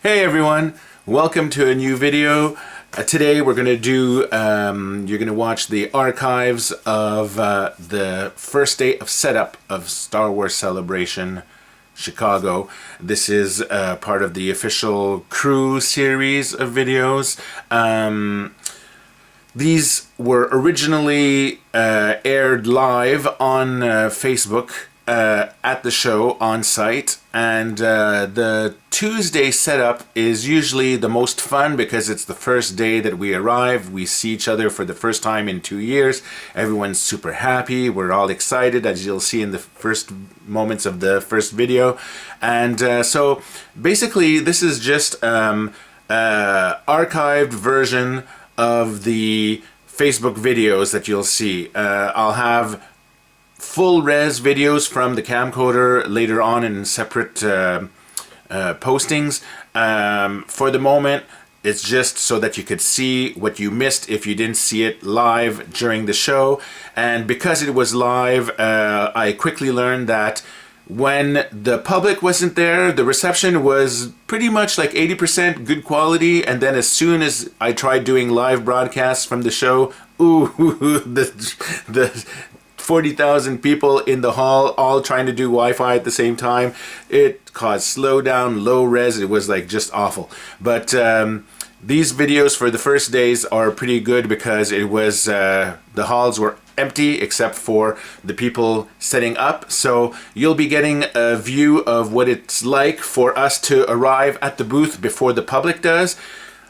Hey everyone, welcome to a new video. Today we're going to do, you're going to watch the archives of the first day of setup of Star Wars Celebration Chicago. This is part of the official Crew series of videos. These were originally aired live on Facebook at the show on site, and the Tuesday setup is usually the most fun because it's the first day that we arrive. We see each other for the first time in 2 years. Everyone's super happy. We're all excited, as you'll see in the first moments of the first video. And so basically this is just archived version of the Facebook videos that you'll see. I'll have full res videos from the camcorder later on in separate postings. For the moment, it's just so that you could see what you missed if you didn't see it live during the show. And because it was live, I quickly learned that when the public wasn't there, the reception was pretty much like 80% good quality, and then as soon as I tried doing live broadcasts from the show, ooh, the 40,000 people in the hall all trying to do Wi-Fi at the same time, it caused slowdown, low res. It was like just awful. But these videos for the first days are pretty good because it was the halls were empty except for the people setting up. So you'll be getting a view of what it's like for us to arrive at the booth before the public does,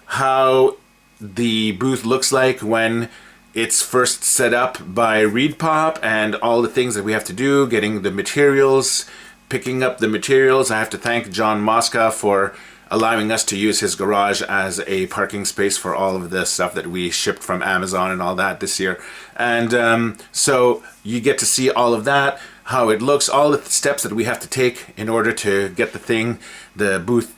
how the booth looks like when it's first set up by ReedPop, and all the things that we have to do, getting the materials, picking up the materials. I have to thank John Mosca for allowing us to use his garage as a parking space for all of the stuff that we shipped from Amazon and all that this year. And so you get to see all of that, how it looks, all the steps that we have to take in order to get the booth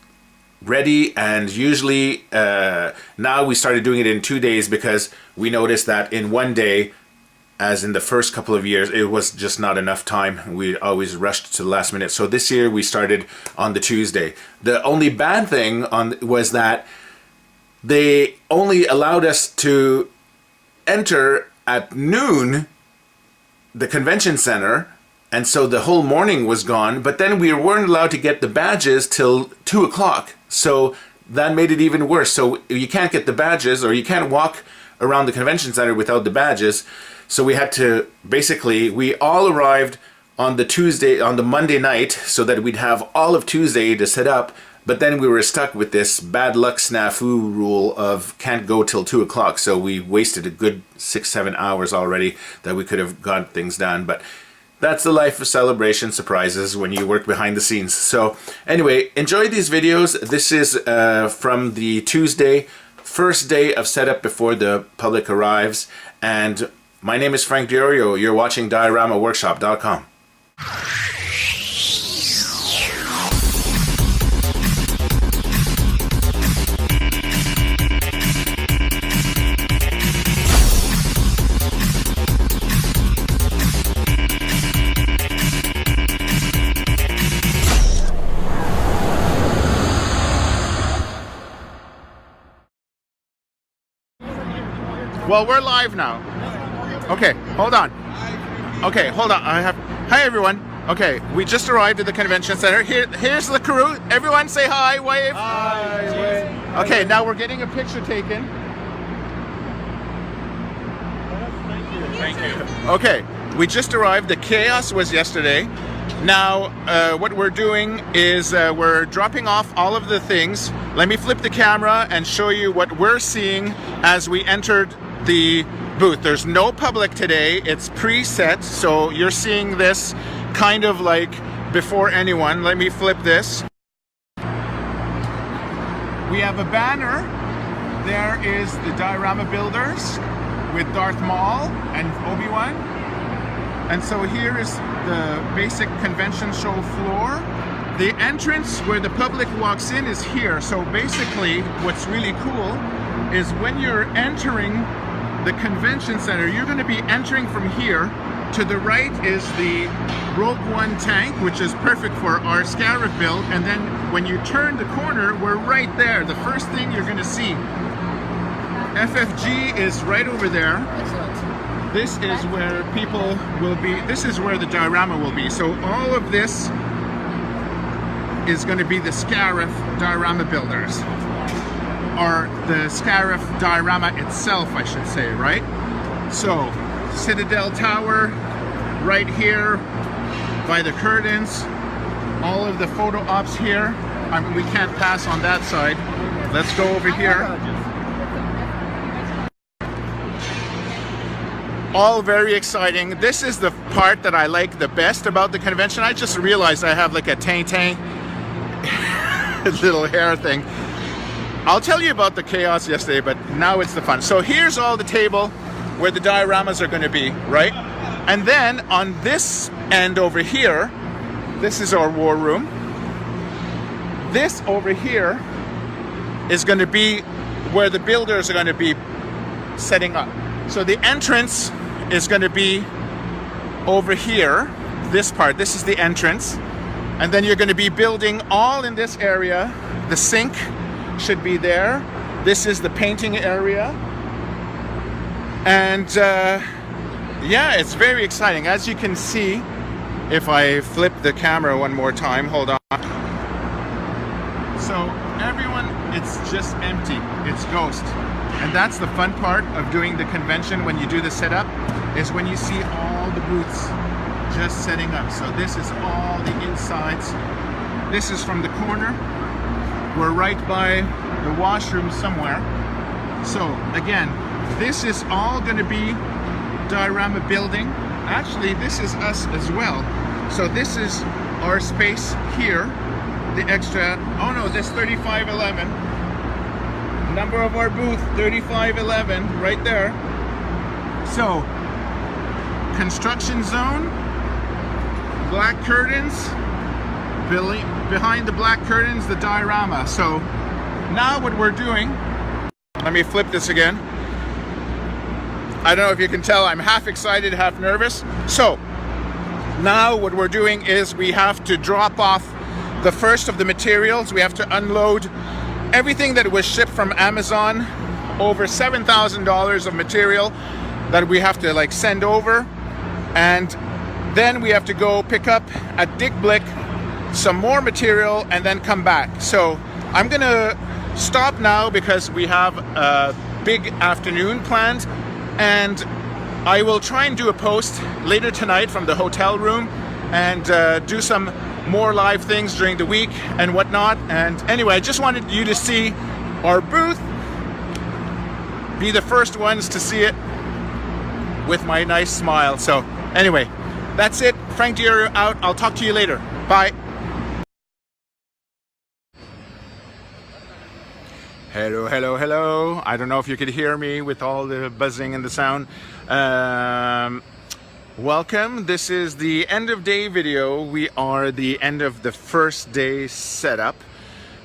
ready. And usually now we started doing it in 2 days because we noticed that in 1 day, as in the first couple of years, it was just not enough time. We always rushed to the last minute. So this year we started on the Tuesday. The only bad thing was that they only allowed us to enter at noon the convention center, and so the whole morning was gone. But then we weren't allowed to get the badges till 2 o'clock. So that made it even worse. So you can't get the badges, or you can't walk around the convention center without the badges. So we had to, basically, we all arrived on the Monday night so that we'd have all of Tuesday to set up. But then we were stuck with this bad luck snafu rule of can't go till 2 o'clock. So we wasted a good 6-7 hours already that we could have got things done. But that's the life of Celebration surprises when you work behind the scenes. So anyway, enjoy these videos. This is from the Tuesday, first day of setup before the public arrives. And my name is Frank Diorio. You're watching DioramaWorkshop.com. Well, we're live now. Okay, hold on. Okay, hold on. Hi everyone. Okay, we just arrived at the convention center. Here's the crew. Everyone say hi, wave. Hi, wave. Okay, now we're getting a picture taken. Thank you. Okay, we just arrived. The chaos was yesterday. Now, what we're doing is we're dropping off all of the things. Let me flip the camera and show you what we're seeing as we entered the booth. There's no public today. It's preset, so you're seeing this kind of like before anyone. Let me flip this. We have a banner. There is the Diorama Builders with Darth Maul and Obi-Wan. And so here is the basic convention show floor. The entrance where the public walks in is here. So basically what's really cool is when you're entering the convention center, you're going to be entering from here. To the right is the Rogue One tank, which is perfect for our Scarif build, and then when you turn the corner, we're right there. The first thing you're going to see, FFG is right over there. This is where people will be. This is where the diorama will be. So all of this is going to be the Scarif Diorama Builders, or the Scarif Diorama itself, I should say, right? So Citadel Tower right here by the curtains, all of the photo ops here. I mean, we can't pass on that side. Let's go over here. All very exciting. This is the part that I like the best about the convention. I just realized I have like a tang little hair thing. I'll tell you about the chaos yesterday, but now it's the fun. So here's all the table where the dioramas are going to be, right? And then on this end over here, this is our war room. This over here is going to be where the builders are going to be setting up. So the entrance is going to be over here, this part. This is the entrance. And then you're going to be building all in this area. The sink should be there. This is the painting area. And yeah, it's very exciting. As you can see, if I flip the camera one more time, hold on. So everyone, it's just empty. It's ghost. And that's the fun part of doing the convention when you do the setup, is when you see all the booths just setting up. So this is all the insides. This is from the corner. We're right by the washroom somewhere. So again, this is all going to be diorama building. Actually, this is us as well. So this is our space here. The extra, oh no, this 3511. Number of our booth, 3511, right there. So, construction zone, black curtains, behind the black curtains, the diorama. So, now what we're doing, let me flip this again. I don't know if you can tell, I'm half excited, half nervous. So, now what we're doing is we have to drop off the first of the materials. We have to unload everything that was shipped from Amazon, over $7,000 of material that we have to like send over, and then we have to go pick up at Dick Blick some more material and then come back. So I'm gonna stop now because we have a big afternoon planned, and I will try and do a post later tonight from the hotel room and do some more live things during the week and whatnot. And anyway, I just wanted you to see our booth, be the first ones to see it with my nice smile. So anyway, that's it. Frank Dior out. I'll talk to you later. Bye. Hello, hello, hello. I don't know if you could hear me with all the buzzing and the sound. Welcome. This is the end of day video. We are the end of the first day setup.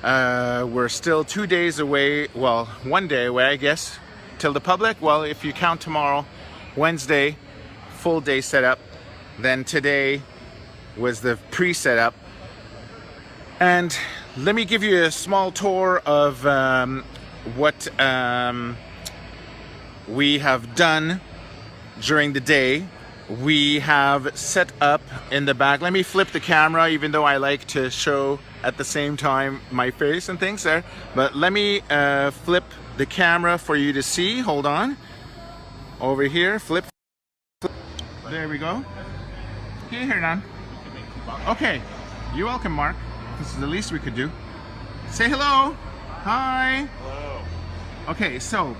We're still 2 days away, well, 1 day away, I guess, till the public. Well, if you count tomorrow, Wednesday, full day setup. Then today was the pre-setup. And let me give you a small tour of what we have done during the day. We have set up in the back. Let me flip the camera, even though I like to show at the same time my face and things there. But let me flip the camera for you to see. Hold on. Over here, flip. There we go. Can you hear none? Okay. You're welcome, Mark. This is the least we could do. Say hello. Hi. Hello. Okay, so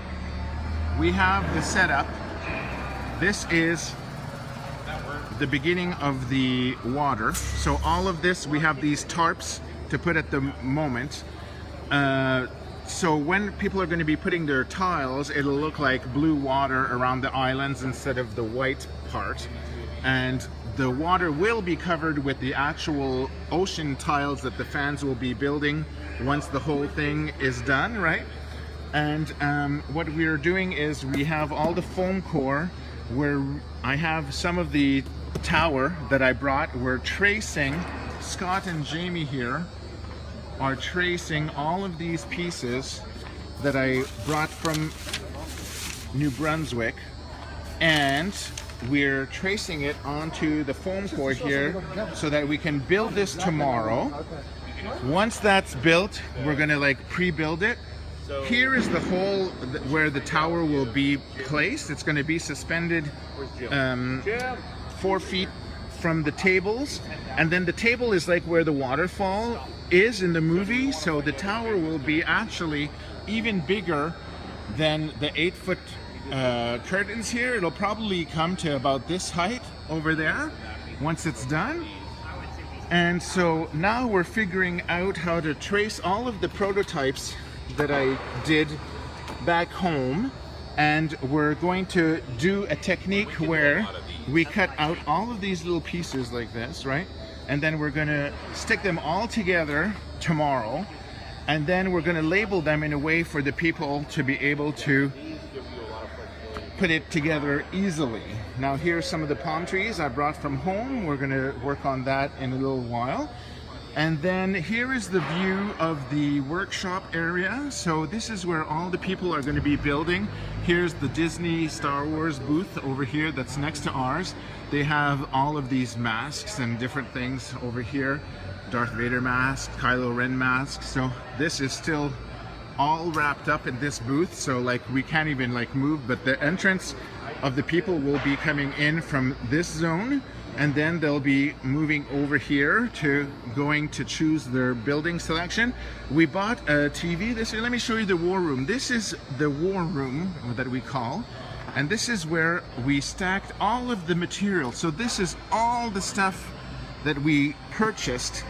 we have the setup. This is the beginning of the water. So all of this, we have these tarps to put at the moment. So when people are going to be putting their tiles, it'll look like blue water around the islands instead of the white part. And the water will be covered with the actual ocean tiles that the fans will be building once the whole thing is done, right? And what we're doing is we have all the foam core where I have some of the tower that I brought. We're tracing, Scott and Jamie here are tracing all of these pieces that I brought from New Brunswick, and we're tracing it onto the foam core here so that we can build this tomorrow. Once that's built, we're gonna like pre-build it. Here is the hole where the tower will be placed. It's going to be suspended 4 feet from the tables, and then the table is like where the waterfall is in the movie, so the tower will be actually even bigger than the 8-foot curtains here. It'll probably come to about this height over there once it's done. And so now we're figuring out how to trace all of the prototypes that I did back home, and we're going to do a technique where we cut out all of these little pieces like this, right? And then we're going to stick them all together tomorrow, and then we're going to label them in a way for the people to be able to put it together easily. Now here's some of the palm trees I brought from home. We're going to work on that in a little while. And then here is the view of the workshop area. So this is where all the people are going to be building. Here's the Disney Star Wars booth over here that's next to ours. They have all of these masks and different things over here. Darth Vader mask, Kylo Ren mask. So this is still all wrapped up in this booth. So like we can't even like move, but the entrance of the people will be coming in from this zone. And then they'll be moving over here to going to choose their building selection. We bought a TV this year. Let me show you the war room. This is the war room that we call, and this is where we stacked all of the material. So this is all the stuff that we purchased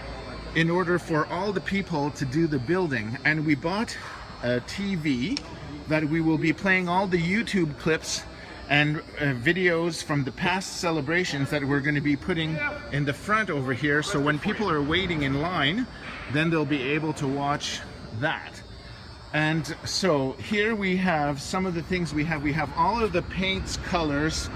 in order for all the people to do the building. And we bought a TV that we will be playing all the YouTube clips and videos from the past celebrations that we're going to be putting in the front over here, so when people are waiting in line, then they'll be able to watch that. And so here we have some of the things we have. We have all of the paints colors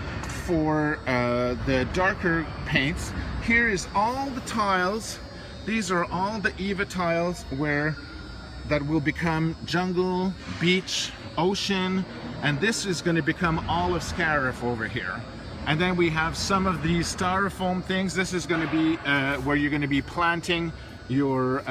for the darker paints. Here is all the tiles. These are all the Eva tiles that will become jungle, beach, ocean, and this is going to become all of Scarif over here. And then we have some of these styrofoam things. This is going to be where you're going to be planting your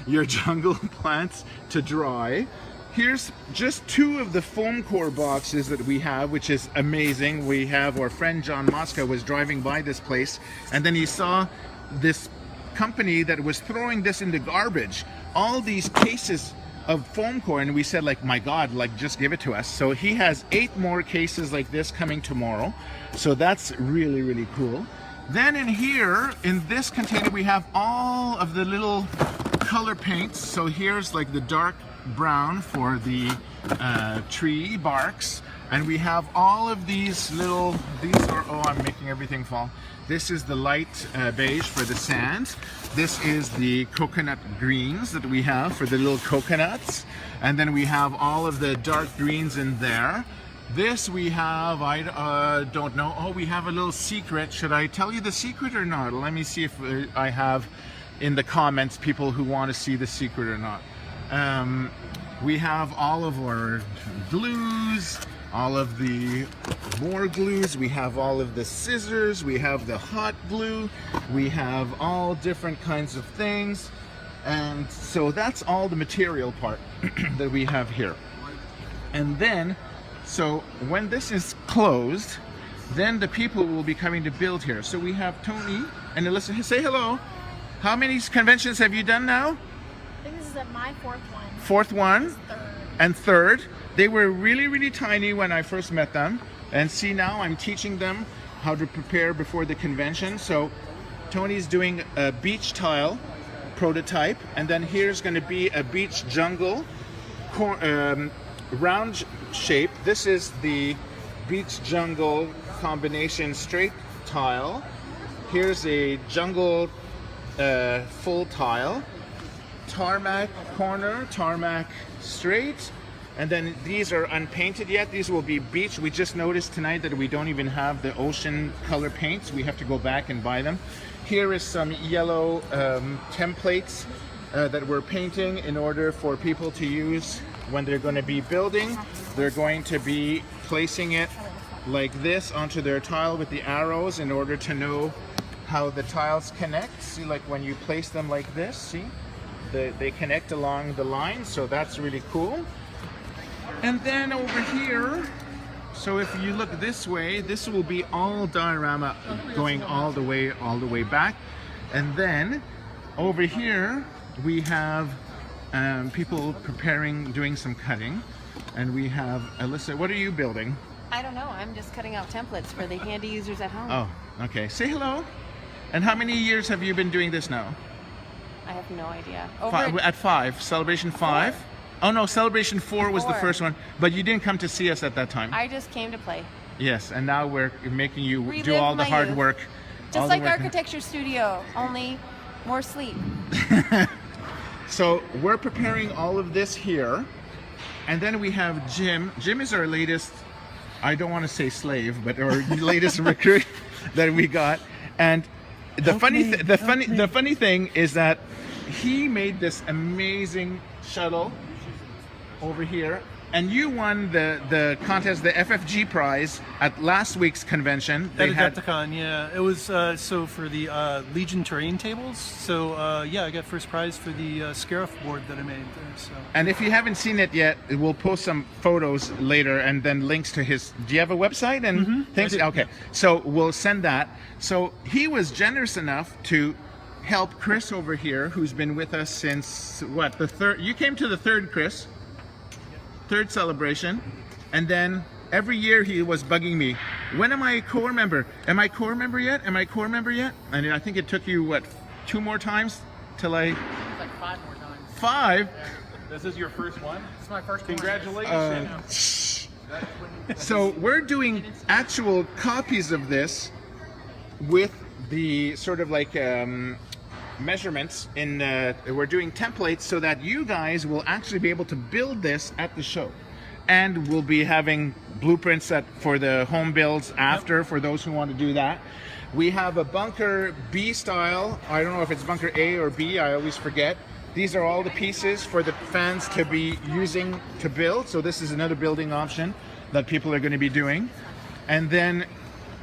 your jungle plants to dry. Here's just 2 of the foam core boxes that we have, which is amazing. We have our friend John Mosca was driving by this place, and then he saw this company that was throwing this in the garbage, all these cases of foam core, and we said like, my God, like just give it to us. So he has 8 more cases like this coming tomorrow, so that's really, really cool. Then in here in this container we have all of the little color paints. So here's like the dark brown for the tree barks, and we have all of these little, these are, oh, I'm making everything fall. This is the light beige for the sand. This is the coconut greens that we have for the little coconuts. And then we have all of the dark greens in there. This we have, I don't know. Oh, we have a little secret. Should I tell you the secret or not? Let me see if I have in the comments people who want to see the secret or not. We have all of our glues, all of the more glues, we have all of the scissors, we have the hot glue, we have all different kinds of things. And so that's all the material part that we have here. And then, so when this is closed, then the people will be coming to build here. So we have Tony and Alyssa. Say hello. How many conventions have you done now? I think this is my 4th one. 4th one? Third. And 3rd. They were really, really tiny when I first met them. And see, now I'm teaching them how to prepare before the convention. So Tony's doing a beach tile prototype, and then here's going to be a beach jungle round shape. This is the beach jungle combination straight tile. Here's a jungle full tile, tarmac corner, tarmac straight. And then these are unpainted yet. These will be beach. We just noticed tonight that we don't even have the ocean color paints. We have to go back and buy them. Here is some yellow templates that we're painting in order for people to use when they're going to be building. They're going to be placing it like this onto their tile with the arrows in order to know how the tiles connect. See, like when you place them like this, see? They connect along the line, so that's really cool. And then over here, so if you look this way, this will be all diorama going all the way back. And then over here, we have people doing some cutting. And we have Alyssa, what are you building? I don't know, I'm just cutting out templates for the handy users at home. Oh, okay. Say hello. And how many years have you been doing this now? I have no idea. At 5, Celebration 5? 4. Oh no, Celebration 4 was the first one, but you didn't come to see us at that time. I just came to play. Yes, and now we're making you Relive do all the hard youth. work. Just like Architecture Studio, only more sleep. So we're preparing all of this here, and then we have Jim. Jim is our latest, I don't want to say slave, but our latest recruit that we got. And the funny thing is that he made this amazing shuttle over here, and you won the contest, the FFG prize at last week's convention. At Adepticon, yeah. It was so for the Legion terrain tables. So yeah, I got first prize for the Scarif board that I made there. So. And if you haven't seen it yet, we'll post some photos later and then links to his. Do you have a website and things? Okay, so we'll send that. So he was generous enough to help Chris over here, who's been with us since what, the third? You came to the third, Chris. Third celebration, and then every year he was bugging me, when am I a core member? Am I core member yet? Am I core member yet? And I think it took you what, 2 more times till I. It's like 5 more times. 5? This is your first one? This is my first Congratulations. So we're doing actual copies of this with the sort of like measurements in we're doing templates so that you guys will actually be able to build this at the show, and we'll be having blueprints for the home builds after for those who want to do that. We have a bunker B style. I don't know if it's bunker A or B, I always forget. These are all the pieces for the fans to be using to build, so this is another building option that people are going to be doing. And then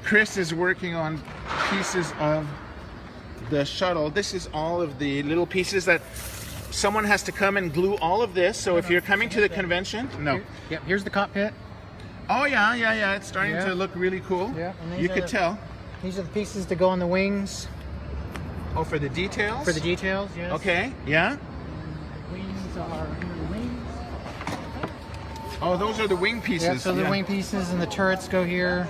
Chris is working on pieces of the shuttle. This is all of the little pieces that someone has to come and glue all of this. So if you're coming to the convention, Yep, here's the cockpit. Oh yeah, it's starting to look really cool. Yeah, and you could tell. These are the pieces to go on the wings. Oh, for the details? For the details, yes. Okay, yeah. The wings are the wings. Oh, those are the wing pieces. Yeah, so the wing pieces and the turrets go here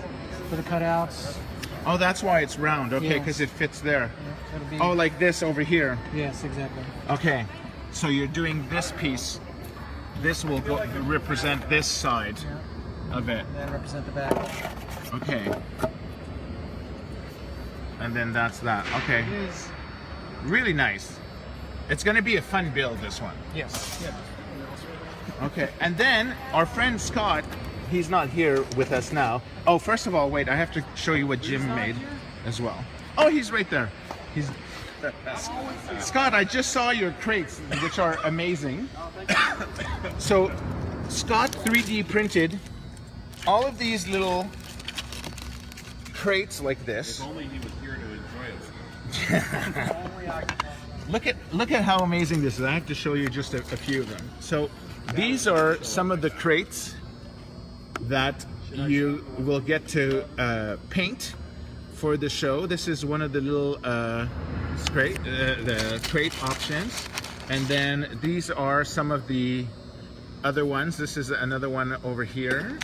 for the cutouts. Oh, that's why it's round. Okay, Yeah. because it fits there. Yeah, it'll be, Oh, like this over here. yes, exactly. Okay, so you're doing this piece. This will represent this side of it. And then represent the back. Okay. And then that's that. Okay. It is. Really nice. It's going to be a fun build, this one. Yes. Yeah. Okay. And then our friend Scott, he's not here with us now. Oh, first of all, wait, I have to show you what Jim made as well. Oh, he's right there. He's Scott, I just saw your crates, which are amazing. So Scott 3D printed all of these little crates like this. If only he was here to enjoy it. Look at how amazing this is. I have to show you just a few of them. So these are some of the crates that you will get to paint for the show. This is one of the little the crate options, and then these are some of the other ones. This is another one over here.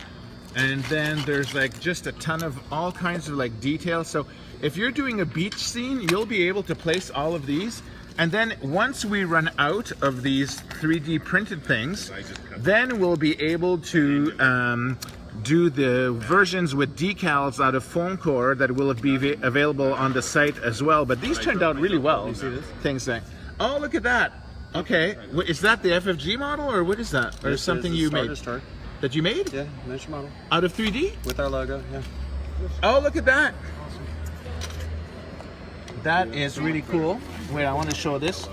And then there's like just a ton of all kinds of like details. So if you're doing a beach scene, you'll be able to place all of these. And then once we run out of these 3D printed things, then we'll be able to do the versions with decals out of foam core that will be available on the site as well. But these turned out really well. You see this? Things like, oh, look at that. Okay, is that the FFG model or what is that? Or something you made? That you made? Yeah, miniature model. Out of 3D? With our logo, yeah. Oh, look at that. That is really cool. Wait, I want to show this.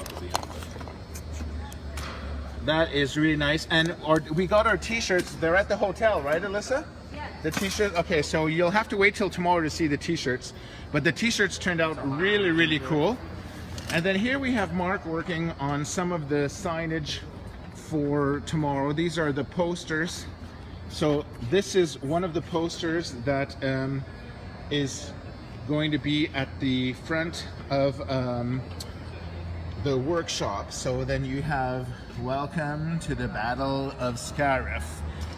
That is really nice. And we got our t-shirts. They're at the hotel, right, Alyssa? Yeah. The t-shirts. Okay, so you'll have to wait till tomorrow to see the t-shirts. But the t-shirts turned out really, really cool. And then here we have Mark working on some of the signage for tomorrow. These are the posters. So this is one of the posters that is going to be at the front of the workshop. So then you have welcome to the Battle of Scarif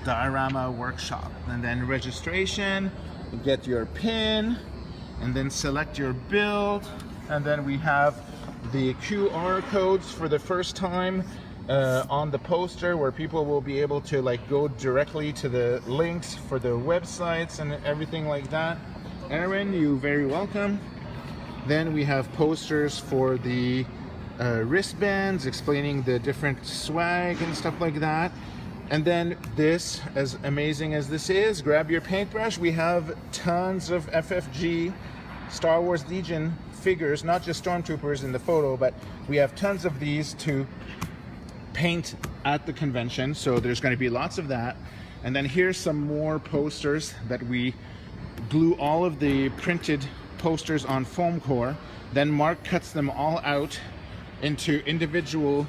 Diorama Workshop, and then registration, you get your pin, and then select your build, and then we have the QR codes for the first time on the poster, where people will be able to like go directly to the links for the websites and everything like that. Aaron, you're very welcome. Then we have posters for the wristbands explaining the different swag and stuff like that. And then this, as amazing as this is, grab your paintbrush. We have tons of FFG Star Wars Legion figures, not just stormtroopers in the photo, but we have tons of these to paint at the convention, so there's going to be lots of that. And then here's some more posters that we glue all of the printed posters on foam core. Then Mark cuts them all out into individual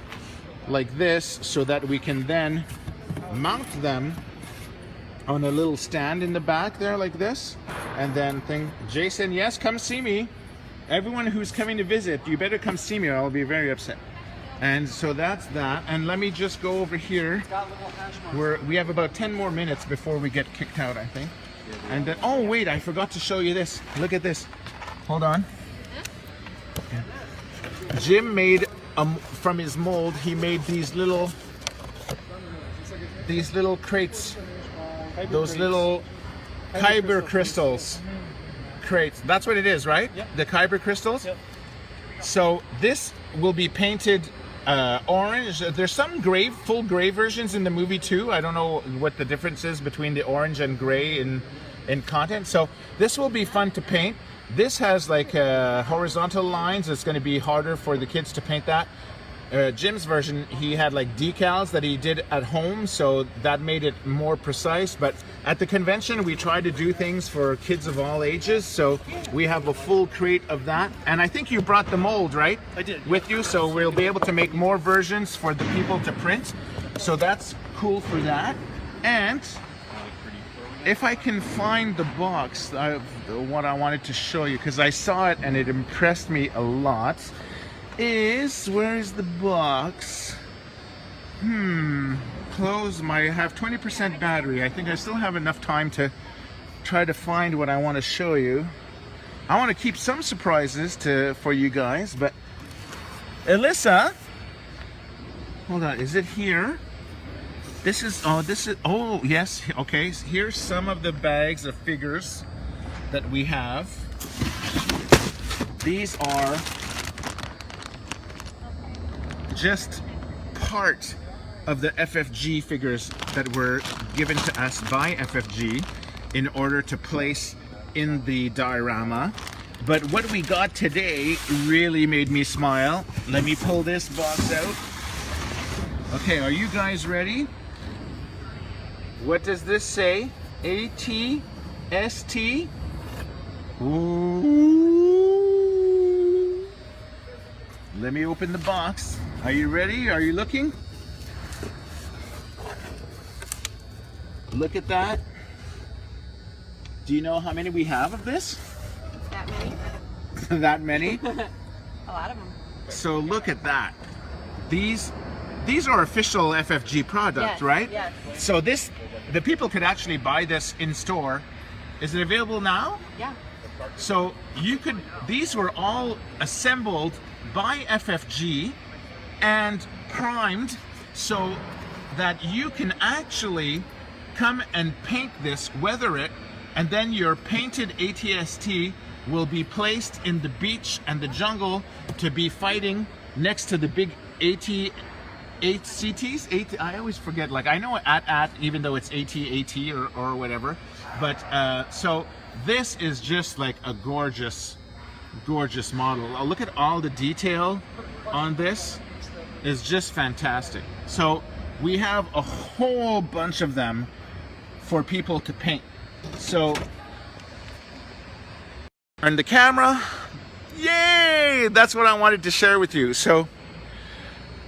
like this, so that we can then mount them on a little stand in the back there like this. And then Jason, yes, come see me. Everyone who's coming to visit, you better come see me or I'll be very upset. And so that's that. And let me just go over here where we have about 10 more minutes before we get kicked out, I think. And then, oh wait, I forgot to show you this. Look at this. Hold on. Jim made from his mold, he made these little crates, those little Kyber crystals crates. That's what it is, right? Yep. The Kyber crystals. Yep. So this will be painted orange. There's some gray, full gray versions in the movie too. I don't know what the difference is between the orange and gray in content. So this will be fun to paint. This has like horizontal lines. It's going to be harder for the kids to paint that. Jim's version, he had like decals that he did at home, so that made it more precise. But at the convention, we try to do things for kids of all ages, so we have a full crate of that. And I think you brought the mold, right? I did. With you, so we'll be able to make more versions for the people to print. So that's cool for that. And if I can find the box, what I wanted to show you, because I saw it and it impressed me a lot, is, where is the box? Close I have 20% battery. I think I still have enough time to try to find what I want to show you. I want to keep some surprises for you guys, but Alyssa, hold on, is it here? Oh yes, okay, here's some of the bags of figures that we have. These are just part of the FFG figures that were given to us by FFG in order to place in the diorama. But what we got today really made me smile. Let me pull this box out. Okay, are you guys ready? What does this say? ATST? Ooh. Let me open the box. Are you ready? Are you looking? Look at that. Do you know how many we have of this? That many? That many? A lot of them. So look at that. These are official FFG products, yes, right? Yes. So the people could actually buy this in store. Is it available now? Yeah. So these were all assembled by FFG and primed so that you can actually come and paint this, weather it, and then your painted ATST will be placed in the beach and the jungle to be fighting next to the big AT-CTs? I always forget, like I know AT, even though it's AT or whatever. But so this is just like a gorgeous gorgeous model. Look at all the detail on this. Is just fantastic. So we have a whole bunch of them for people to paint. So turn the camera. Yay! That's what I wanted to share with you. So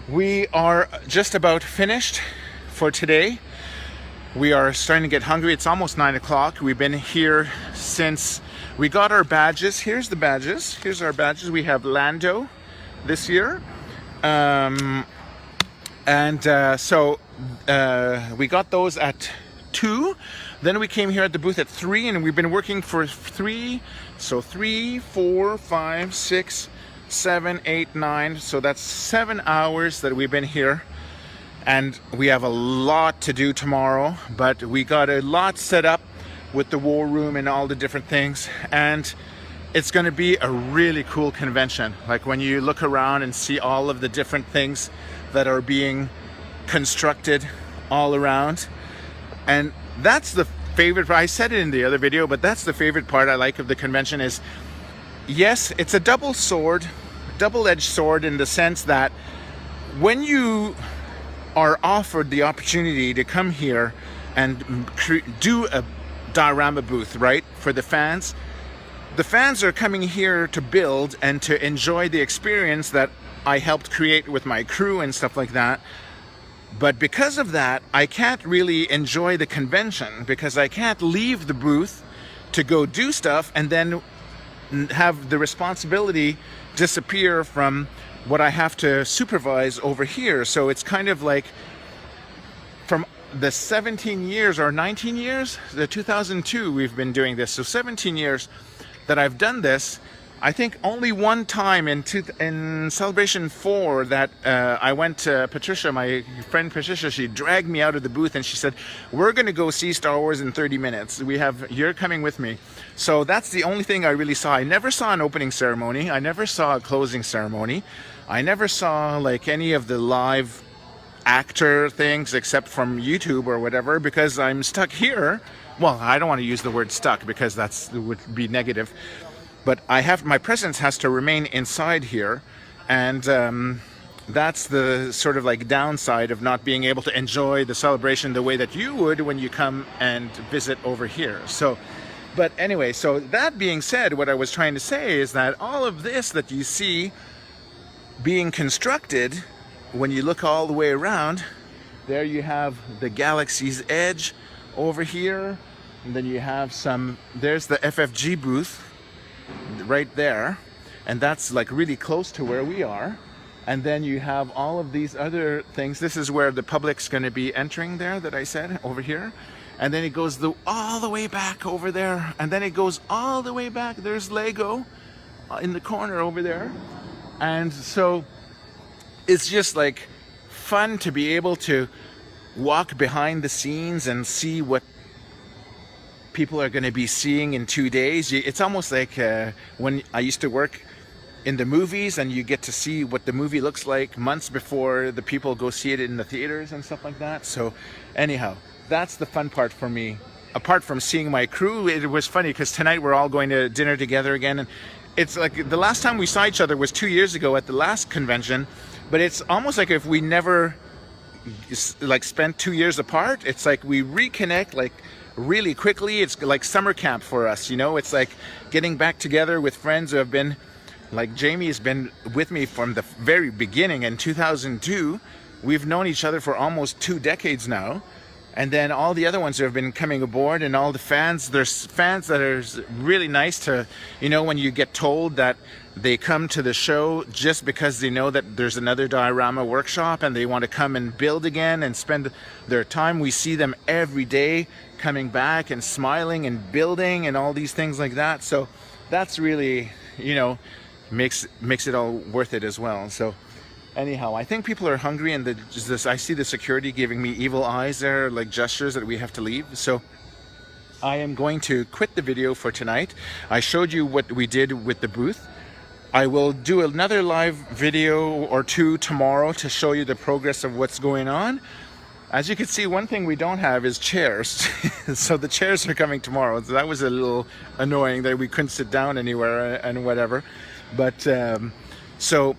we are just about finished for today. We are starting to get hungry. It's almost 9 o'clock. We've been here since we got our badges. Here's the badges. Here's our badges. We have Lando this year. So we got those at 2. Then we came here at the booth at 3, and we've been working for 3. So 3, 4, 5, 6, 7, 8, 9. So that's 7 hours that we've been here. And we have a lot to do tomorrow, but we got a lot set up with the war room and all the different things. And it's going to be a really cool convention. Like when you look around and see all of the different things that are being constructed all around. And that's the favorite part. I said it in the other video, but that's the favorite part I like of the convention is, yes, it's a double-edged sword in the sense that when you are offered the opportunity to come here and do a diorama booth, right, for the fans are coming here to build and to enjoy the experience that I helped create with my crew and stuff like that. But because of that, I can't really enjoy the convention because I can't leave the booth to go do stuff and then have the responsibility disappear from what I have to supervise over here. So it's kind of like from the 17 years or 19 years, the 2002 we've been doing this. So 17 years that I've done this. I think only one time in Celebration 4 that I went to Patricia, my friend Patricia, she dragged me out of the booth and she said, we're going to go see Star Wars in 30 minutes. You're coming with me. So that's the only thing I really saw. I never saw an opening ceremony. I never saw a closing ceremony. I never saw like any of the live actor things except from YouTube or whatever because I'm stuck here. Well, I don't want to use the word stuck because that would be negative. But my presence has to remain inside here, and that's the sort of like downside of not being able to enjoy the celebration the way that you would when you come and visit over here. So, but anyway, so that being said, what I was trying to say is that all of this that you see being constructed, when you look all the way around, there you have the Galaxy's Edge over here, and then you have there's the FFG booth right there, and that's like really close to where we are. And then you have all of these other things. This is where the public's going to be entering there that I said over here, and then it goes all the way back over there, and then it goes all the way back. There's Lego in the corner over there. And so it's just like fun to be able to walk behind the scenes and see what people are going to be seeing in 2 days. It's almost like when I used to work in the movies and you get to see what the movie looks like months before the people go see it in the theaters and stuff like that. So anyhow, that's the fun part for me. Apart from seeing my crew, it was funny because tonight we're all going to dinner together again. And it's like the last time we saw each other was 2 years ago at the last convention, but it's almost like if we never like spent 2 years apart, it's like we reconnect like really quickly. It's like summer camp for us, you know. It's like getting back together with friends who have been, like Jamie has been with me from the very beginning in 2002. We've known each other for almost 2 decades now. And then all the other ones who have been coming aboard, and all the fans, there's fans that are really nice to, you know, when you get told that they come to the show just because they know that there's another diorama workshop and they want to come and build again and spend their time. We see them every day coming back and smiling and building and all these things like that. So that's really, you know, makes it all worth it as well. So anyhow, I think people are hungry, and I see the security giving me evil eyes there, like gestures that we have to leave. So I am going to quit the video for tonight. I showed you what we did with the booth. I will do another live video or two tomorrow to show you the progress of what's going on. As you can see, one thing we don't have is chairs. So the chairs are coming tomorrow. So that was a little annoying that we couldn't sit down anywhere and whatever. But so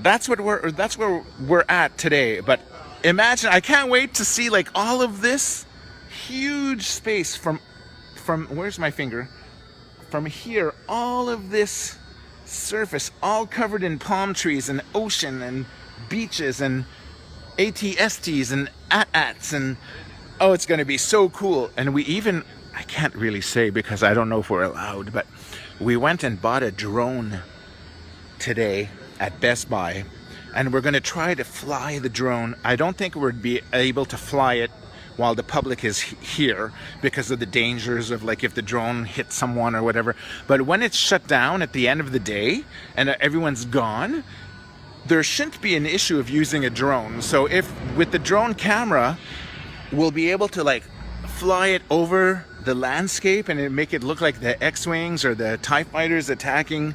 that's where we're at today. But imagine, I can't wait to see like all of this huge space from where's my finger? From here, all of this surface, all covered in palm trees and ocean and beaches and ATSTs and AT-ATs, and oh, it's going to be so cool. And we even, I can't really say because I don't know if we're allowed, but we went and bought a drone today at Best Buy, and we're going to try to fly the drone. I don't think we'd be able to fly it while the public is here because of the dangers of like if the drone hits someone or whatever. But when it's shut down at the end of the day and everyone's gone, there shouldn't be an issue of using a drone. So if with the drone camera, we'll be able to like fly it over the landscape and make it look like the X-Wings or the TIE fighters attacking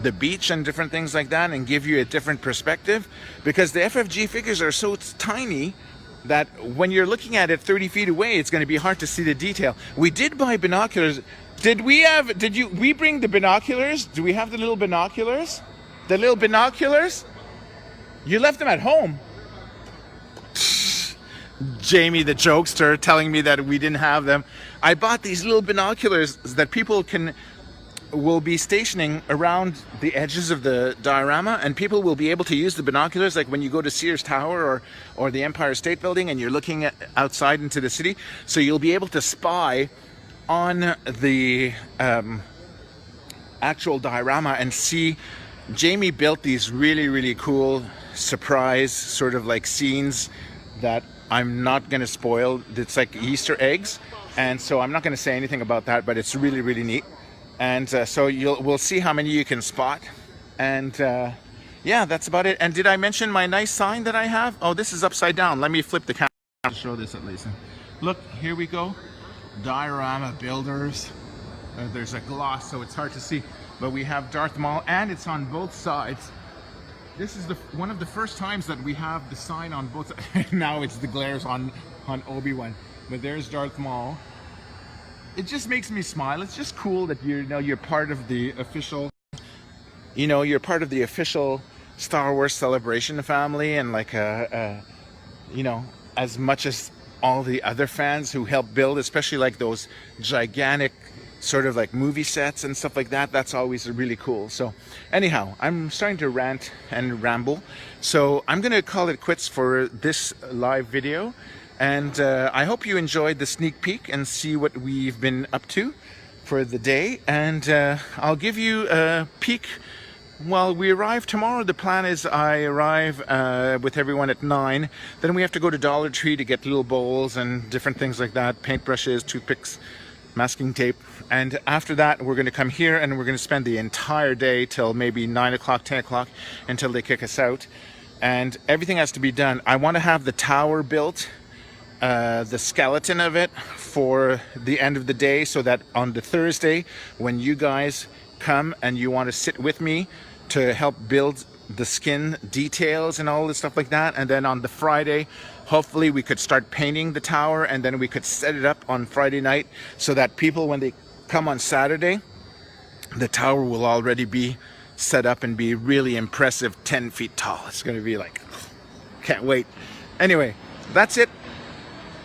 the beach and different things like that, and give you a different perspective, because the FFG figures are so tiny that when you're looking at it 30 feet away, it's going to be hard to see the detail. We did buy binoculars. Did we bring the binoculars? Do we have the little binoculars? The little binoculars? You left them at home. Jamie the jokester telling me that we didn't have them. I bought these little binoculars that people will be stationing around the edges of the diorama, and people will be able to use the binoculars like when you go to Sears Tower or the Empire State Building and you're looking outside into the city. So you'll be able to spy on the actual diorama and see. Jamie built these really, really cool surprise sort of like scenes that I'm not going to spoil. It's like Easter eggs, and so I'm not going to say anything about that, but it's really, really neat. And so we'll see how many you can spot. And yeah, that's about it. And did I mention my nice sign that I have? Oh, this is upside down. Let me flip the camera to show this at least. Look, here we go. Diorama Builders. There's a gloss, so it's hard to see. But we have Darth Maul, and it's on both sides. This is one of the first times that we have the sign on both sides. Now it's the glares on Obi-Wan. But there's Darth Maul. It just makes me smile. It's just cool that you're part of the official, you're part of the official Star Wars Celebration family, and like as much as all the other fans who helped build, especially like those gigantic sort of like movie sets and stuff like that. That's always really cool. So anyhow, I'm starting to rant and ramble. So I'm going to call it quits for this live video. And I hope you enjoyed the sneak peek and see what we've been up to for the day. And I'll give you a peek while we arrive tomorrow. The plan is I arrive with everyone at 9. Then we have to go to Dollar Tree to get little bowls and different things like that. Paintbrushes, toothpicks, masking tape. And after that, we're going to come here and we're going to spend the entire day till maybe 9 o'clock, 10 o'clock until they kick us out. And everything has to be done. I want to have the tower built, the skeleton of it, for the end of the day, so that on the Thursday when you guys come and you want to sit with me to help build the skin details and all this stuff like that, and then on the Friday hopefully we could start painting the tower, and then we could set it up on Friday night so that people, when they come on Saturday, the tower will already be set up and be really impressive, 10 feet tall. It's going to be like, can't wait. Anyway, that's it.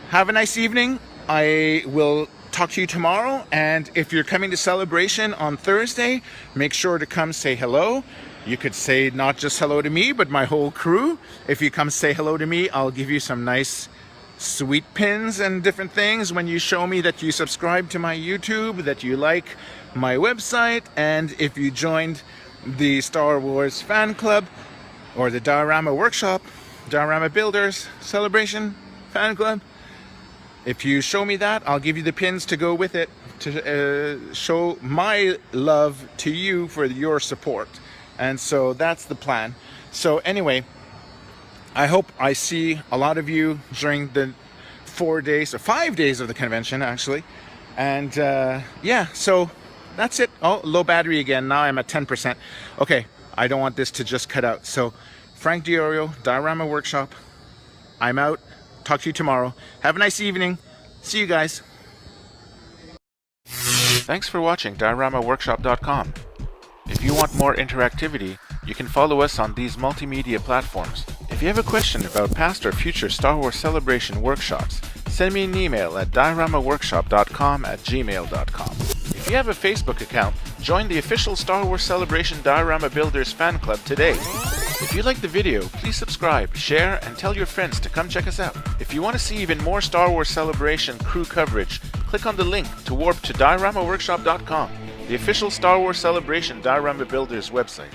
Have a nice evening. I will talk to you tomorrow, and if you're coming to Celebration on Thursday, make sure to come say hello. You could say not just hello to me, but my whole crew. If you come say hello to me, I'll give you some nice sweet pins and different things when you show me that you subscribe to my YouTube, that you like my website, and if you joined the Star Wars fan club or the Diorama Workshop, Diorama Builders Celebration fan club. If you show me that, I'll give you the pins to go with it, to show my love to you for your support. And so that's the plan. So anyway, I hope I see a lot of you during the 4 days or 5 days of the convention, actually. And yeah, so that's it. Oh, low battery again. Now I'm at 10%. Okay, I don't want this to just cut out. So Frank Diorio, Diorama Workshop, I'm out. talk to you tomorrow. Have a nice evening. See you guys. Thanks for watching DioramaWorkshop.com. If you want more interactivity, you can follow us on these multimedia platforms. If you have a question about past or future Star Wars Celebration workshops, send me an email at dioramaworkshop.com@gmail.com. If you have a Facebook account, join the official Star Wars Celebration Diorama Builders fan club today. If you like the video, please subscribe, share, and tell your friends to come check us out. If you want to see even more Star Wars Celebration crew coverage, click on the link to warp to dioramaworkshop.com, the official Star Wars Celebration Diorama Builders website.